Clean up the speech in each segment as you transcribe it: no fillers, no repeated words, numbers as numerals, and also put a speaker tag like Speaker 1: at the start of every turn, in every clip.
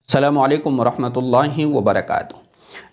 Speaker 1: السلام علیکم ورحمۃ اللہ وبرکاتہ۔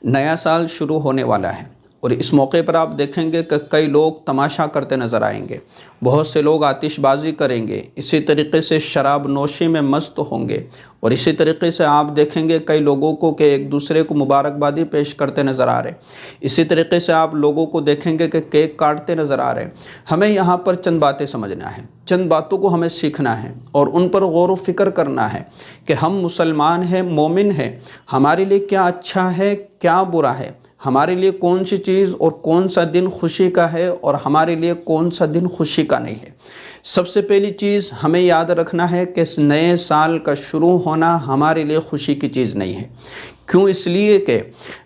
Speaker 1: نیا سال شروع ہونے والا ہے اور اس موقع پر آپ دیکھیں گے کہ کئی لوگ تماشا کرتے نظر آئیں گے، بہت سے لوگ آتش بازی کریں گے، اسی طریقے سے شراب نوشی میں مست ہوں گے، اور اسی طریقے سے آپ دیکھیں گے کئی لوگوں کو کہ ایک دوسرے کو مبارکبادی پیش کرتے نظر آ رہے ہیں۔ اسی طریقے سے آپ لوگوں کو دیکھیں گے کہ کیک کاٹتے نظر آ رہے ہیں۔ ہمیں یہاں پر چند باتیں سمجھنا ہے، چند باتوں کو ہمیں سیکھنا ہے اور ان پر غور و فکر کرنا ہے کہ ہم مسلمان ہیں، مومن ہیں، ہمارے لیے کیا اچھا ہے، کیا برا ہے، ہمارے لیے کون سی چیز اور کون سا دن خوشی کا ہے اور ہمارے لیے کون سا دن خوشی کا نہیں ہے۔ سب سے پہلی چیز ہمیں یاد رکھنا ہے کہ اس نئے سال کا شروع ہونا ہمارے لیے خوشی کی چیز نہیں ہے۔ کیوں؟ اس لیے کہ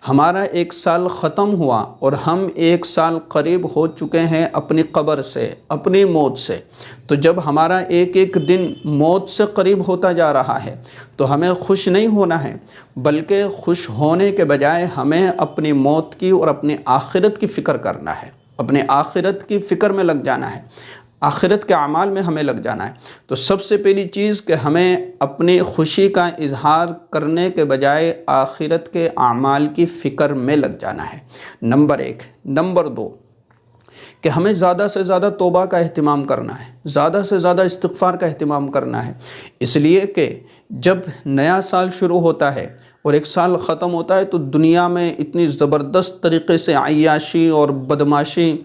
Speaker 1: ہمارا ایک سال ختم ہوا اور ہم ایک سال قریب ہو چکے ہیں اپنی قبر سے، اپنی موت سے۔ تو جب ہمارا ایک ایک دن موت سے قریب ہوتا جا رہا ہے تو ہمیں خوش نہیں ہونا ہے، بلکہ خوش ہونے کے بجائے ہمیں اپنی موت کی اور اپنی آخرت کی فکر کرنا ہے، اپنے آخرت کی فکر میں لگ جانا ہے، آخرت کے اعمال میں ہمیں لگ جانا ہے۔ تو سب سے پہلی چیز کہ ہمیں اپنی خوشی کا اظہار کرنے کے بجائے آخرت کے اعمال کی فکر میں لگ جانا ہے، نمبر ایک۔ نمبر دو کہ ہمیں زیادہ سے زیادہ توبہ کا اہتمام کرنا ہے، زیادہ سے زیادہ استغفار کا اہتمام کرنا ہے، اس لیے کہ جب نیا سال شروع ہوتا ہے اور ایک سال ختم ہوتا ہے تو دنیا میں اتنی زبردست طریقے سے عیاشی اور بدماشی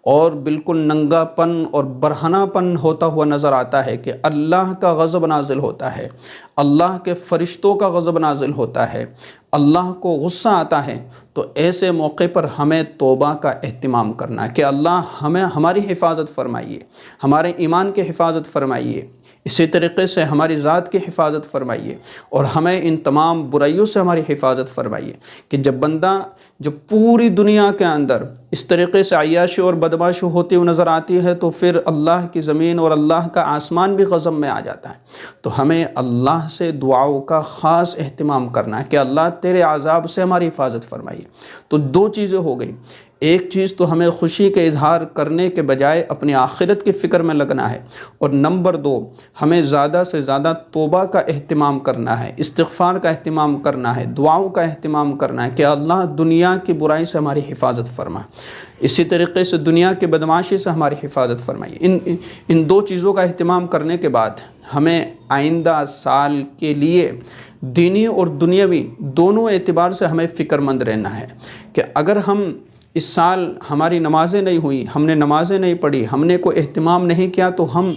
Speaker 1: اور بالکل ننگا پن اور برہنہ پن ہوتا ہوا نظر آتا ہے کہ اللہ کا غضب نازل ہوتا ہے، اللہ کے فرشتوں کا غضب نازل ہوتا ہے، اللہ کو غصہ آتا ہے۔ تو ایسے موقع پر ہمیں توبہ کا اہتمام کرنا ہے کہ اللہ ہمیں ہماری حفاظت فرمائیے، ہمارے ایمان کی حفاظت فرمائیے، اسی طریقے سے ہماری ذات کی حفاظت فرمائیے اور ہمیں ان تمام برائیوں سے ہماری حفاظت فرمائیے۔ کہ جب پوری دنیا کے اندر اس طریقے سے عیاشی اور بدماشی ہوتی ہوئی نظر آتی ہے تو پھر اللہ کی زمین اور اللہ کا آسمان بھی غضب میں آ جاتا ہے۔ تو ہمیں اللہ سے دعاؤں کا خاص اہتمام کرنا ہے کہ اللہ تیرے عذاب سے ہماری حفاظت فرمائیے۔ تو دو چیزیں ہو گئی، ایک چیز تو ہمیں خوشی کے اظہار کرنے کے بجائے اپنی آخرت کی فکر میں لگنا ہے، اور نمبر دو ہمیں زیادہ سے زیادہ توبہ کا اہتمام کرنا ہے، استغفار کا اہتمام کرنا ہے، دعاؤں کا اہتمام کرنا ہے کہ اللہ دنیا کی برائی سے ہماری حفاظت فرما، اسی طریقے سے دنیا کی بدماشی سے ہماری حفاظت فرمائیے۔ ان دو چیزوں کا اہتمام کرنے کے بعد ہمیں آئندہ سال کے لیے دینی اور دنیاوی دونوں اعتبار سے ہمیں فکر مند رہنا ہے کہ اگر ہم اس سال ہماری نمازیں نہیں ہوئی، ہم نے نمازیں نہیں پڑھی، ہم نے کوئی اہتمام نہیں کیا، تو ہم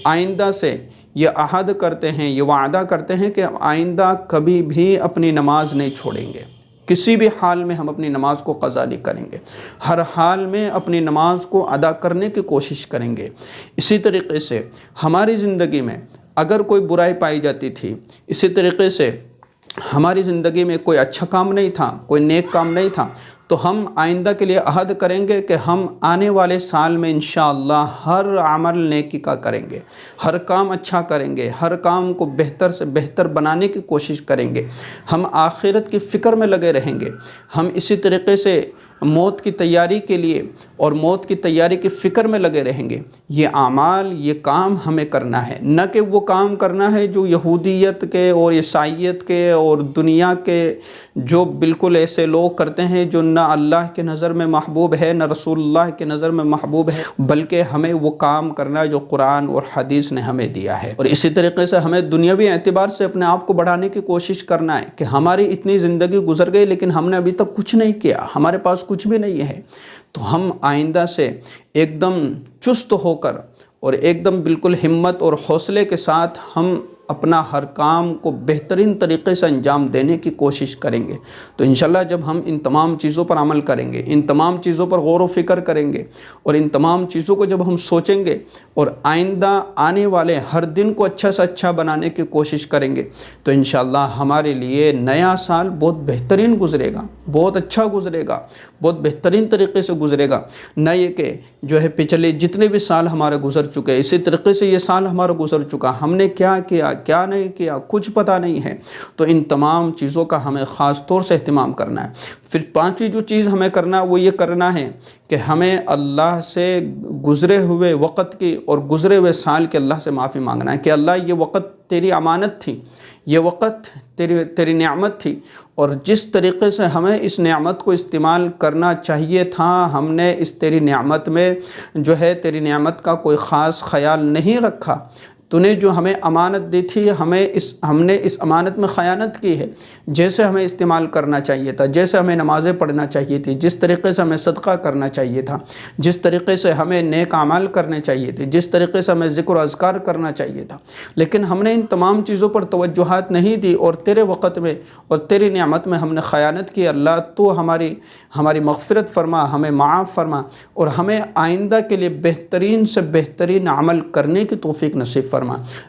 Speaker 1: آئندہ سے یہ عہد کرتے ہیں، یہ وعدہ کرتے ہیں کہ آئندہ کبھی بھی اپنی نماز نہیں چھوڑیں گے، کسی بھی حال میں ہم اپنی نماز کو قضا نہیں کریں گے، ہر حال میں اپنی نماز کو ادا کرنے کی کوشش کریں گے۔ اسی طریقے سے ہماری زندگی میں اگر کوئی برائی پائی جاتی تھی، اسی طریقے سے ہماری زندگی میں کوئی اچھا کام نہیں تھا، کوئی نیک کام نہیں تھا، تو ہم آئندہ کے لیے عہد کریں گے کہ ہم آنے والے سال میں انشاءاللہ ہر عمل نیکی کا کریں گے، ہر کام اچھا کریں گے، ہر کام کو بہتر سے بہتر بنانے کی کوشش کریں گے، ہم آخرت کی فکر میں لگے رہیں گے، ہم اسی طریقے سے موت کی تیاری کے لیے اور موت کی تیاری کی فکر میں لگے رہیں گے۔ یہ اعمال، یہ کام ہمیں کرنا ہے، نہ کہ وہ کام کرنا ہے جو یہودیت کے اور عیسائیت کے اور دنیا کے جو بالکل ایسے لوگ کرتے ہیں جو نہ اللہ کے نظر میں محبوب ہے نہ رسول اللہ کے نظر میں محبوب ہے، بلکہ ہمیں وہ کام کرنا ہے جو قرآن اور حدیث نے ہمیں دیا ہے۔ اور اسی طریقے سے ہمیں دنیاوی اعتبار سے اپنے آپ کو بڑھانے کی کوشش کرنا ہے کہ ہماری اتنی زندگی گزر گئی لیکن ہم نے ابھی تک کچھ نہیں کیا، ہمارے پاس کچھ بھی نہیں ہے، تو ہم آئندہ سے ایک دم چست ہو کر اور ایک دم بالکل ہمت اور حوصلے کے ساتھ ہم اپنا ہر کام کو بہترین طریقے سے انجام دینے کی کوشش کریں گے۔ تو انشاءاللہ جب ہم ان تمام چیزوں پر عمل کریں گے، ان تمام چیزوں پر غور و فکر کریں گے اور ان تمام چیزوں کو جب ہم سوچیں گے اور آئندہ آنے والے ہر دن کو اچھا سے اچھا بنانے کی کوشش کریں گے تو انشاءاللہ ہمارے لیے نیا سال بہت بہترین گزرے گا، بہت اچھا گزرے گا، بہت بہترین طریقے سے گزرے گا۔ نہ یہ کہ جو ہے پچھلے جتنے بھی سال ہمارے گزر چکے، اسی طریقے سے یہ سال ہمارا گزر چکا، ہم نے کیا کیا کیا نہیں کیا کچھ پتہ نہیں ہے۔ تو ان تمام چیزوں کا ہمیں خاص طور سے اہتمام کرنا ہے۔ پھر پانچویں جو چیز ہمیں کرنا ہے وہ یہ کرنا ہے کہ ہمیں اللہ سے گزرے ہوئے وقت کی اور گزرے ہوئے سال کے اللہ سے معافی مانگنا ہے کہ اللہ یہ وقت تیری امانت تھی، یہ وقت تیری نعمت تھی، اور جس طریقے سے ہمیں اس نعمت کو استعمال کرنا چاہیے تھا، ہم نے اس تیری نعمت میں جو ہے تیری نعمت کا کوئی خاص خیال نہیں رکھا۔ تو نے جو ہمیں امانت دی تھی، ہم نے اس امانت میں خیانت کی ہے۔ جیسے ہمیں استعمال کرنا چاہیے تھا، جیسے ہمیں نمازیں پڑھنا چاہیے تھی، جس طریقے سے ہمیں صدقہ کرنا چاہیے تھا، جس طریقے سے ہمیں نیک اعمال کرنے چاہیے تھے، جس طریقے سے ہمیں ذکر و اذکار کرنا چاہیے تھا، لیکن ہم نے ان تمام چیزوں پر توجہات نہیں دی، اور تیرے وقت میں اور تیری نعمت میں ہم نے خیانت کی۔ اللہ تو ہماری مغفرت فرما، ہمیں معاف فرما، اور ہمیں آئندہ کے لیے بہترین سے بہترین عمل کرنے کی توفیق نصیب فرما۔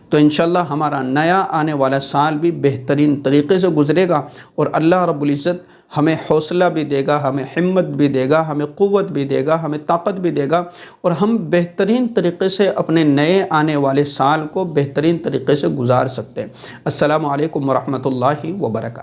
Speaker 1: تو انشاءاللہ ہمارا نیا آنے والا سال بھی بہترین طریقے سے گزرے گا، اور اللہ رب العزت ہمیں حوصلہ بھی دے گا، ہمیں ہمت بھی دے گا، ہمیں قوت بھی دے گا، ہمیں طاقت بھی دے گا، اور ہم بہترین طریقے سے اپنے نئے آنے والے سال کو بہترین طریقے سے گزار سکتے ہیں۔ السلام علیکم ورحمۃ اللہ وبرکاتہ۔